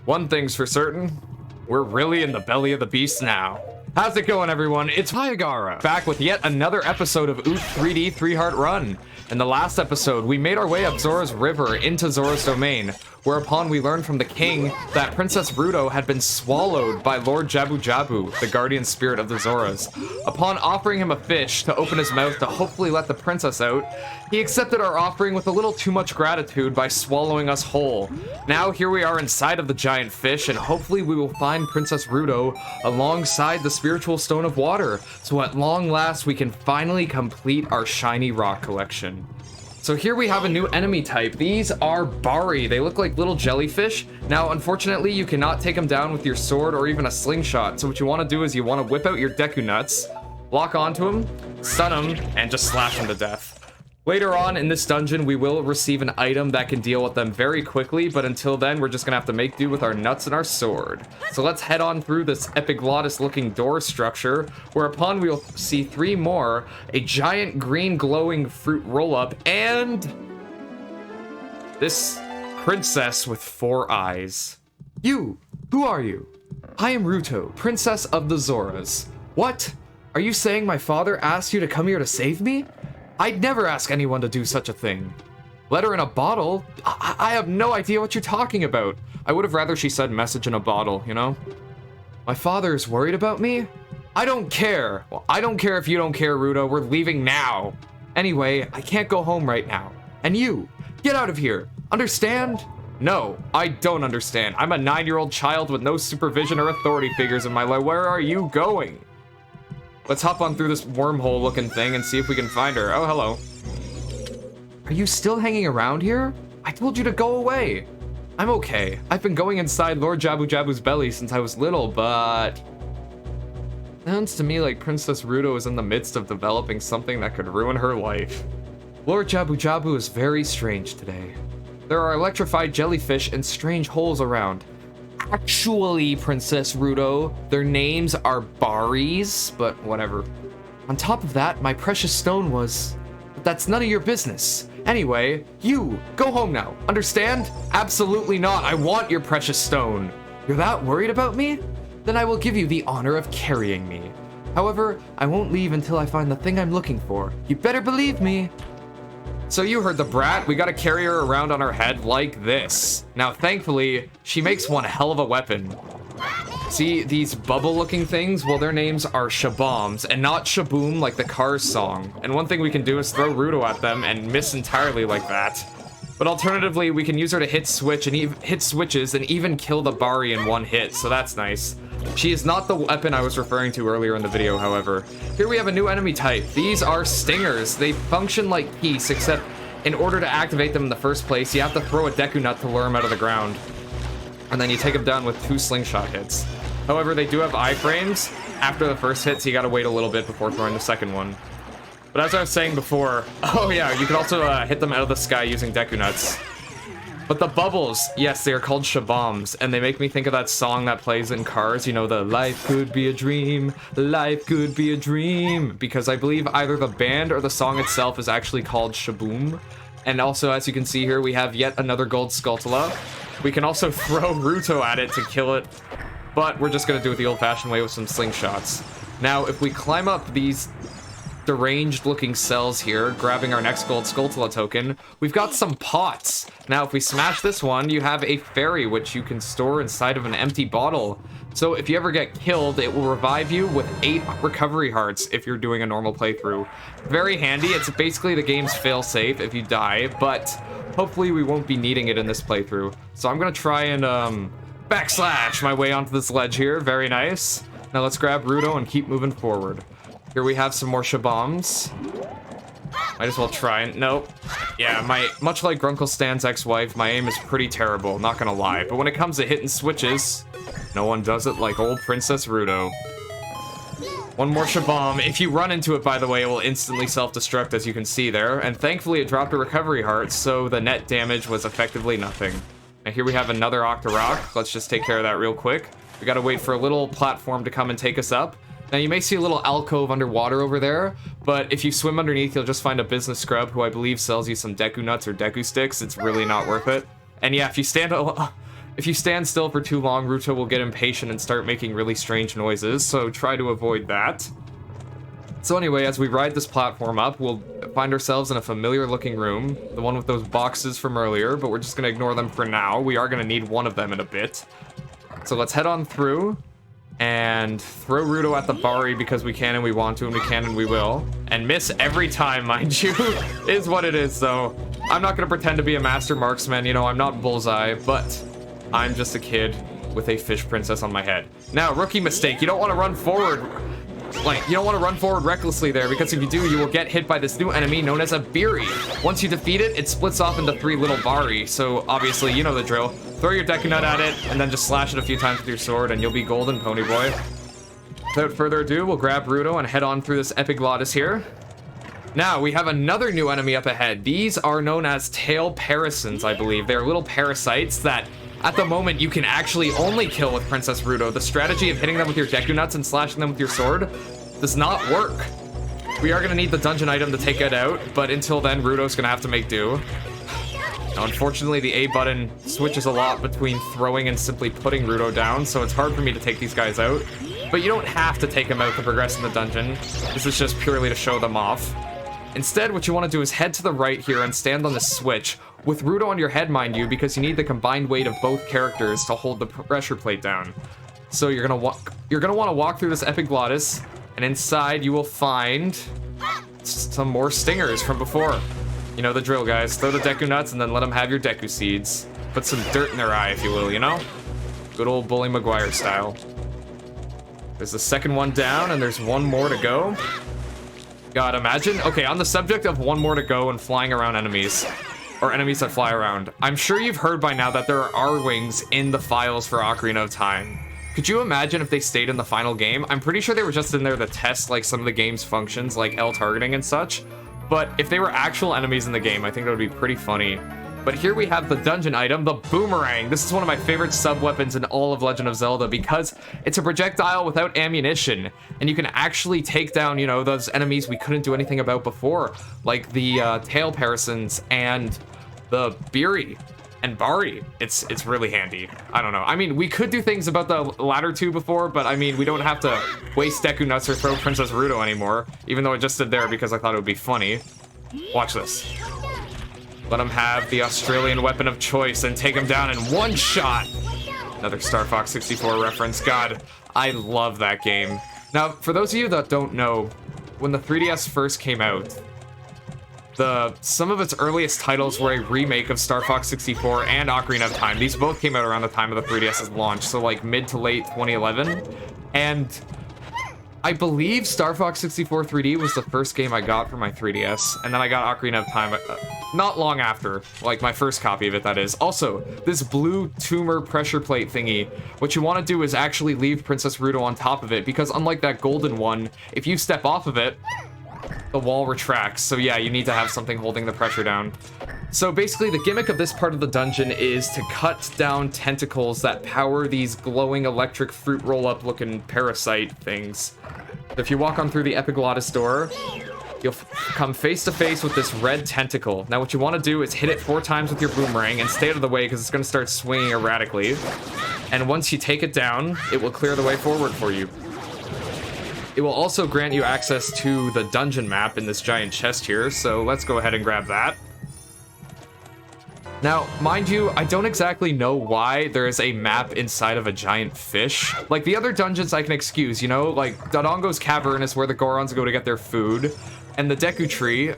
One thing's for certain, we're really in the belly of the beast now. How's it going, everyone? It's Hyagara, back with yet another episode of Oot 3D 3-Heart Run. In the last episode, we made our way up Zora's River into Zora's domain, whereupon we learned from the king that Princess Ruto had been swallowed by Lord Jabu Jabu, the guardian spirit of the Zoras. Upon offering him a fish to open his mouth to hopefully let the princess out, he accepted our offering with a little too much gratitude by swallowing us whole. Now here we are inside of the giant fish, and hopefully we will find Princess Ruto alongside the spiritual stone of water, so at long last we can finally complete our shiny rock collection. So here we have a new enemy type. These are Bari. They look like little jellyfish. Now, unfortunately, you cannot take them down with your sword or even a slingshot. So what you want to do is you want to whip out your Deku Nuts, lock onto them, stun them, and just slash them to death. Later on in this dungeon, we will receive an item that can deal with them very quickly, but until then, we're just gonna have to make do with our nuts and our sword. So let's head on through this epiglottis-looking door structure, whereupon we'll see 3 more, a giant green glowing fruit roll-up, and this princess with 4 eyes. You! Who are you? I am Ruto, princess of the Zoras. What? Are you saying my father asked you to come here to save me? I'd never ask anyone to do such a thing. Letter in a bottle? I have no idea what you're talking about. I would have rather she said message in a bottle, you know? My father is worried about me? I don't care. Well, I don't care if you don't care, Ruto. We're leaving now. Anyway, I can't go home right now. And you, get out of here. Understand? No, I don't understand. I'm a 9-year-old child with no supervision or authority figures in my life. Where are you going? Let's hop on through this wormhole looking thing and see if we can find her. Oh, hello. Are you still hanging around here? I told you to go away. I'm okay. I've been going inside Lord Jabu Jabu's belly since I was little, but... sounds to me like Princess Ruto is in the midst of developing something that could ruin her life. Lord Jabu Jabu is very strange today. There are electrified jellyfish and strange holes around. Actually, Princess Ruto, their names are Baris, but whatever. On top of that, my precious stone was... but that's none of your business. Anyway, you, go home now, understand? Absolutely not, I want your precious stone. You're that worried about me? Then I will give you the honor of carrying me. However, I won't leave until I find the thing I'm looking for. You better believe me. So you heard the brat, we gotta carry her around on our head like this. Now thankfully, she makes one hell of a weapon. See, these bubble-looking things, well, their names are Shaboms, and not Shaboom like the Cars song. And one thing we can do is throw Ruto at them and miss entirely like that. But alternatively, we can use her to hit switches and even kill the Bari in one hit, so that's nice. She is not the weapon I was referring to earlier in the video, however. Here we have a new enemy type. These are stingers. They function like Peace, except in order to activate them in the first place, you have to throw a Deku Nut to lure them out of the ground. And then you take them down with 2 slingshot hits. However, they do have iframes. After the first hit, so you gotta wait a little bit before throwing the second one. But as I was saying before, oh yeah, you can also hit them out of the sky using Deku Nuts. But the bubbles, yes, they are called Shaboms, and they make me think of that song that plays in Cars, you know, the life could be a dream, life could be a dream, because I believe either the band or the song itself is actually called Shaboom. And also, as you can see here, we have yet another gold Skulltula. We can also throw Ruto at it to kill it, but we're just gonna do it the old-fashioned way with some slingshots. Now, if we climb up these deranged looking cells here, grabbing our next gold Skulltula token, we've got some pots. Now, if we smash this one, you have a fairy, which you can store inside of an empty bottle. So if you ever get killed, it will revive you with 8 recovery hearts if you're doing a normal playthrough. Very handy. It's basically the game's failsafe if you die, but hopefully we won't be needing it in this playthrough. So I'm gonna try and backslash my way onto this ledge here. Very nice. Now let's grab Ruto and keep moving forward. Here we have some more Shaboms. Might as well try and... nope. Yeah, much like Grunkle Stan's ex-wife, my aim is pretty terrible, not gonna lie. But when it comes to hitting switches, no one does it like old Princess Ruto. One more Shabom. If you run into it, by the way, it will instantly self-destruct, as you can see there. And thankfully, it dropped a recovery heart, so the net damage was effectively nothing. Now here we have another Octorok. Let's just take care of that real quick. We gotta wait for a little platform to come and take us up. Now you may see a little alcove underwater over there, but if you swim underneath, you'll just find a business scrub who I believe sells you some Deku Nuts or Deku Sticks. It's really not worth it. And yeah, if you stand If you stand still for too long, Ruto will get impatient and start making really strange noises, so try to avoid that. So anyway, as we ride this platform up, we'll find ourselves in a familiar looking room, the one with those boxes from earlier, but we're just gonna ignore them for now. We are gonna need one of them in a bit. So let's head on through and throw Ruto at the Bari because we can and we want to and we can and we will. And miss every time, mind you, is what it is, though. I'm not gonna pretend to be a master marksman, you know, I'm not Bullseye, but I'm just a kid with a fish princess on my head. Now, rookie mistake, you don't want to run forward. Like, you don't want to run forward recklessly there, because if you do, you will get hit by this new enemy known as a Biri. Once you defeat it, it splits off into 3 little Bari, so obviously, you know the drill. Throw your Deku Nut at it, and then just slash it a few times with your sword, and you'll be golden, pony boy. Without further ado, we'll grab Ruto and head on through this epiglottis here. Now, we have another new enemy up ahead. These are known as tail parasons, I believe. They're little parasites that, at the moment, you can actually only kill with Princess Ruto. The strategy of hitting them with your Deku Nuts and slashing them with your sword does not work. We are going to need the dungeon item to take it out, but until then, Ruto's going to have to make do. Now, unfortunately, the A button switches a lot between throwing and simply putting Ruto down, so it's hard for me to take these guys out. But you don't have to take them out to progress in the dungeon. This is just purely to show them off. Instead, what you want to do is head to the right here and stand on the switch, with Ruto on your head, mind you, because you need the combined weight of both characters to hold the pressure plate down. So you're gonna want to walk through this epiglottis, and inside you will find some more stingers from before. You know the drill, guys. Throw the Deku Nuts and then let them have your Deku Seeds. Put some dirt in their eye, if you will, you know? Good old Bully Maguire style. There's the second one down, and there's one more to go. God, imagine. Okay, on the subject of one more to go and flying around enemies, or enemies that fly around, I'm sure you've heard by now that there are R-Wings in the files for Ocarina of Time. Could you imagine if they stayed in the final game? I'm pretty sure they were just in there to test like some of the game's functions, like L targeting and such. But if they were actual enemies in the game, I think that would be pretty funny. But here we have the dungeon item, the boomerang. This is one of my favorite sub-weapons in all of Legend of Zelda because it's a projectile without ammunition. And you can actually take down, you know, those enemies we couldn't do anything about before. Like the tail parasons and the Biri and Bari. It's really handy. I don't know. I mean, we could do things about the latter two before, but I mean, we don't have to waste Deku Nuts or throw Princess Ruto anymore. Even though I just did there because I thought it would be funny. Watch this. Let him have the Australian weapon of choice and take him down in one shot. Another Star Fox 64 reference. God, I love that game. Now, for those of you that don't know, when the 3DS first came out, some of its earliest titles were a remake of Star Fox 64 and Ocarina of Time. These both came out around the time of the 3DS's launch, so like mid to late 2011. And I believe Star Fox 64 3D was the first game I got for my 3DS, and then I got Ocarina of Time not long after, like my first copy of it, that is. Also, this blue tumor pressure plate thingy, what you want to do is actually leave Princess Ruto on top of it, because unlike that golden one, if you step off of it, the wall retracts. So yeah, you need to have something holding the pressure down. So basically, the gimmick of this part of the dungeon is to cut down tentacles that power these glowing electric fruit roll-up looking parasite things. If you walk on through the epiglottis door, you'll come face to face with this red tentacle. Now what you want to do is hit it 4 times with your boomerang and stay out of the way because it's going to start swinging erratically. And once you take it down, it will clear the way forward for you. It will also grant you access to the dungeon map in this giant chest here, so let's go ahead and grab that. Now, mind you, I don't exactly know why there is a map inside of a giant fish. Like, the other dungeons I can excuse, you know? Like, Dodongo's Cavern is where the Gorons go to get their food, and the Deku Tree,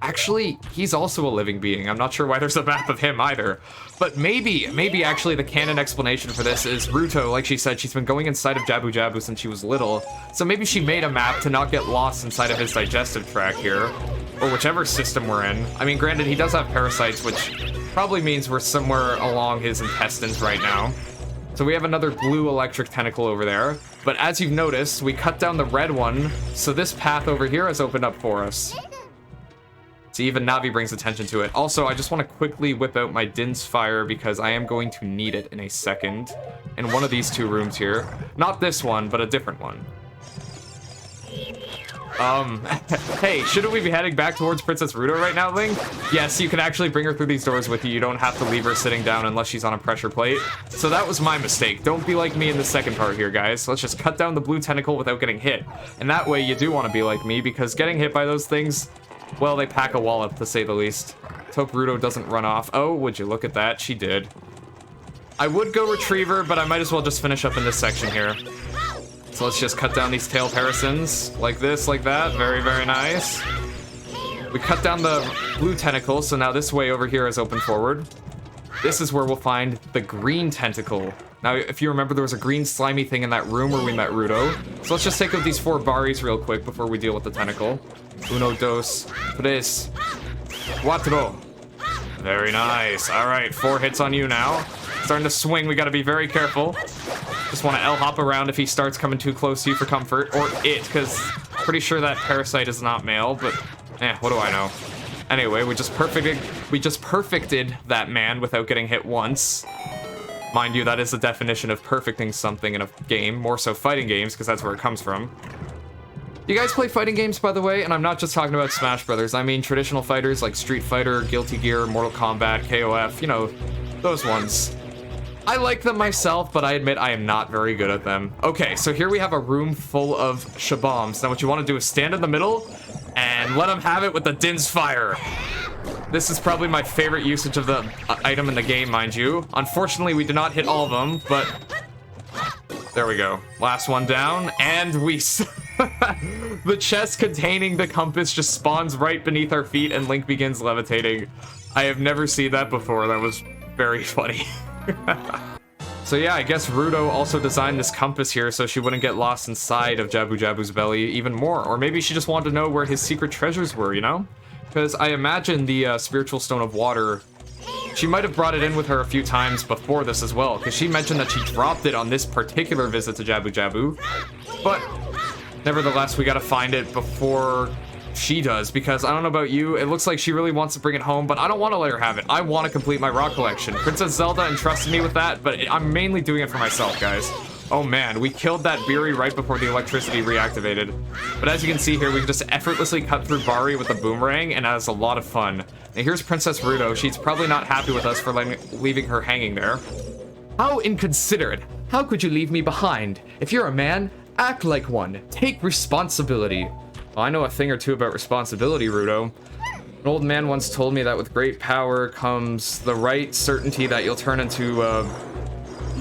actually, he's also a living being. I'm not sure why there's a map of him either. But maybe actually the canon explanation for this is Ruto, like she said, she's been going inside of Jabu Jabu since she was little. So maybe she made a map to not get lost inside of his digestive tract here. Or whichever system we're in. I mean, granted, he does have parasites, which probably means we're somewhere along his intestines right now. So we have another blue electric tentacle over there. But as you've noticed, we cut down the red one, so this path over here has opened up for us. So even Navi brings attention to it. Also, I just want to quickly whip out my Din's Fire because I am going to need it in a second. In one of these 2 rooms here. Not this one, but a different one. Hey, shouldn't we be heading back towards Princess Ruto right now, Link? Yes, you can actually bring her through these doors with you. You don't have to leave her sitting down unless she's on a pressure plate. So that was my mistake. Don't be like me in the second part here, guys. Let's just cut down the blue tentacle without getting hit. And that way you do want to be like me, because getting hit by those things, well, they pack a wallop, to say the least. Let's hope Ruto doesn't run off. Oh, would you look at that? She did. I would go Retriever, but I might as well just finish up in this section here. So let's just cut down these tail Parasons, like this, like that. Very, very nice. We cut down the blue tentacle, so now this way over here is open forward. This is where we'll find the green tentacle. Now, if you remember, there was a green slimy thing in that room where we met Ruto. So let's just take out these 4 Baris real quick before we deal with the tentacle. Uno, dos, tres, cuatro. Very nice. All right, 4 hits on you now. Starting to swing, we gotta be very careful. Just want to L-hop around if he starts coming too close to you for comfort. Or it, because pretty sure that parasite is not male, but what do I know? Anyway, we just perfected that man without getting hit once. Mind you, that is the definition of perfecting something in a game, more so fighting games, because that's where it comes from. You guys play fighting games, by the way? And I'm not just talking about Smash Brothers. I mean traditional fighters like Street Fighter, Guilty Gear, Mortal Kombat, KOF, you know, those ones. I like them myself, but I admit I am not very good at them. Okay, so here we have a room full of shabombs. Now what you want to do is stand in the middle and let them have it with the Din's Fire. This is probably my favorite usage of the item in the game, mind you. Unfortunately, we did not hit all of them, but there we go. Last one down, and we... The chest containing the compass just spawns right beneath our feet, and Link begins levitating. I have never seen that before. That was very funny. So yeah, I guess Ruto also designed this compass here so she wouldn't get lost inside of Jabu Jabu's belly even more. Or maybe she just wanted to know where his secret treasures were, you know? Because I imagine the spiritual stone of water, she might have brought it in with her a few times before this as well, because she mentioned that she dropped it on this particular visit to Jabu Jabu. But nevertheless, we gotta find it before she does, because I don't know about you, it looks like she really wants to bring it home, but I don't want to let her have it. I want to complete my rock collection. Princess Zelda entrusted me with that, but I'm mainly doing it for myself, guys. Oh man, we killed that Biri right before the electricity reactivated. But as you can see here, we can just effortlessly cut through Bari with a boomerang, and that is a lot of fun. Now here's Princess Ruto. She's probably not happy with us for leaving her hanging there. How inconsiderate. How could you leave me behind? If you're a man, act like one. Take responsibility. Well, I know a thing or two about responsibility, Ruto. An old man once told me that with great power comes the right certainty that you'll turn into,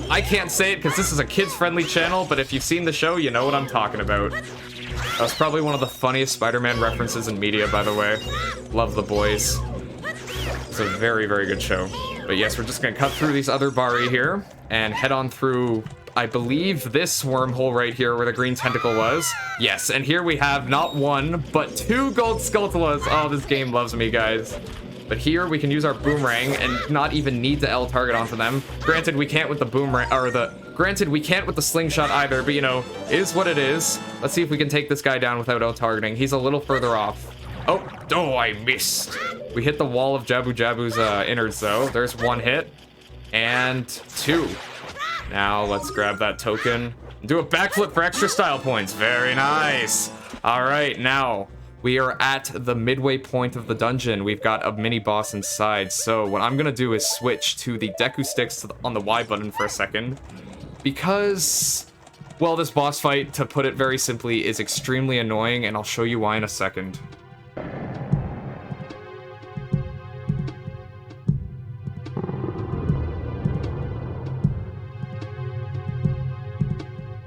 I can't say it because this is a kids-friendly channel, but if you've seen the show, you know what I'm talking about. That was probably one of the funniest Spider-Man references in media, by the way. Love the boys. It's a very, very good show. But yes, we're just gonna cut through these other Bari here and head on through, I believe, this wormhole right here where the green tentacle was. Yes, and here we have not 1, but 2 gold Skulltulas. Oh, this game loves me, guys. But here we can use our boomerang and not even need to L target onto them. Granted, we can't with the boomerang, or granted, we can't with the slingshot either, but you know, is what it is. Let's see if we can take this guy down without L targeting. He's a little further off. Oh, I missed. We hit the wall of Jabu Jabu's innards though. There's 1 hit and 2. Now let's grab that token and do a backflip for extra style points. Very nice. All right, now we are at the midway point of the dungeon. We've got a mini boss inside. So what I'm gonna do is switch to the Deku sticks on the Y button for a second, because, well, this boss fight, to put it very simply, is extremely annoying, and I'll show you why in a second.